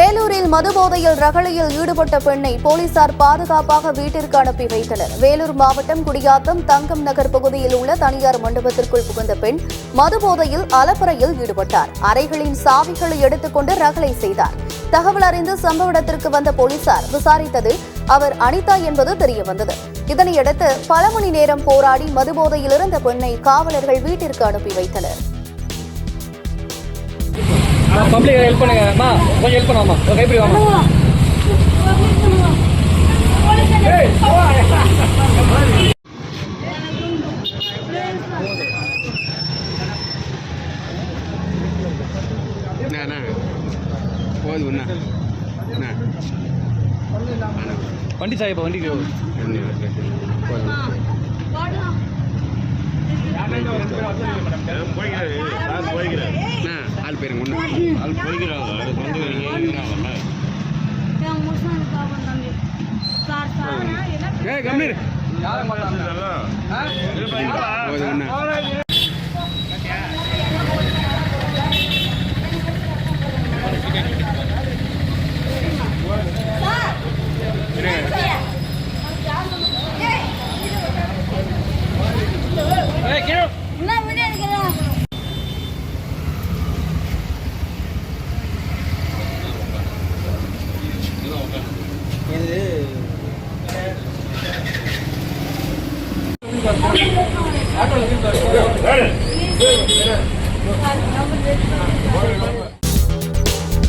வேலூரில் மதுபோதையில் ரகளையில் ஈடுபட்ட பெண்ணை போலீசார் பாதுகாப்பாக வீட்டிற்கு அனுப்பி வைத்தனர். வேலூர் மாவட்டம் குடியாத்தம் தங்கம் நகர் பகுதியில் உள்ள தனியார் மண்டபத்திற்குள் புகுந்த பெண் மதுபோதையில் அலப்பறையில் ஈடுபட்டார். அறைகளின் சாவிகளை எடுத்துக்கொண்டு ரகளை செய்தார். தகவல் அறிந்து சம்பவ இடத்திற்கு வந்த போலீசார் விசாரித்ததில் அவர் அனிதா என்பது தெரியவந்தது. இதனையடுத்து பல மணி நேரம் போராடி மதுபோதையில் இருந்த பெண்ணை காவலர்கள் வீட்டிற்கு அனுப்பி வைத்தனர். பப்ளிக் ஹெல்ப் பண்ணுங்கம்மா, கொஞ்சம் ஹெல்ப் பண்ணுவாமா, கைப்பிடி வாமா. வண்டி சாயப்பா, வண்டிக்கு ஆள் பேருங்க ஆள் போய்க்கிறாங்க. அதுக்கு வந்து கம்மிரு ஆட்டோல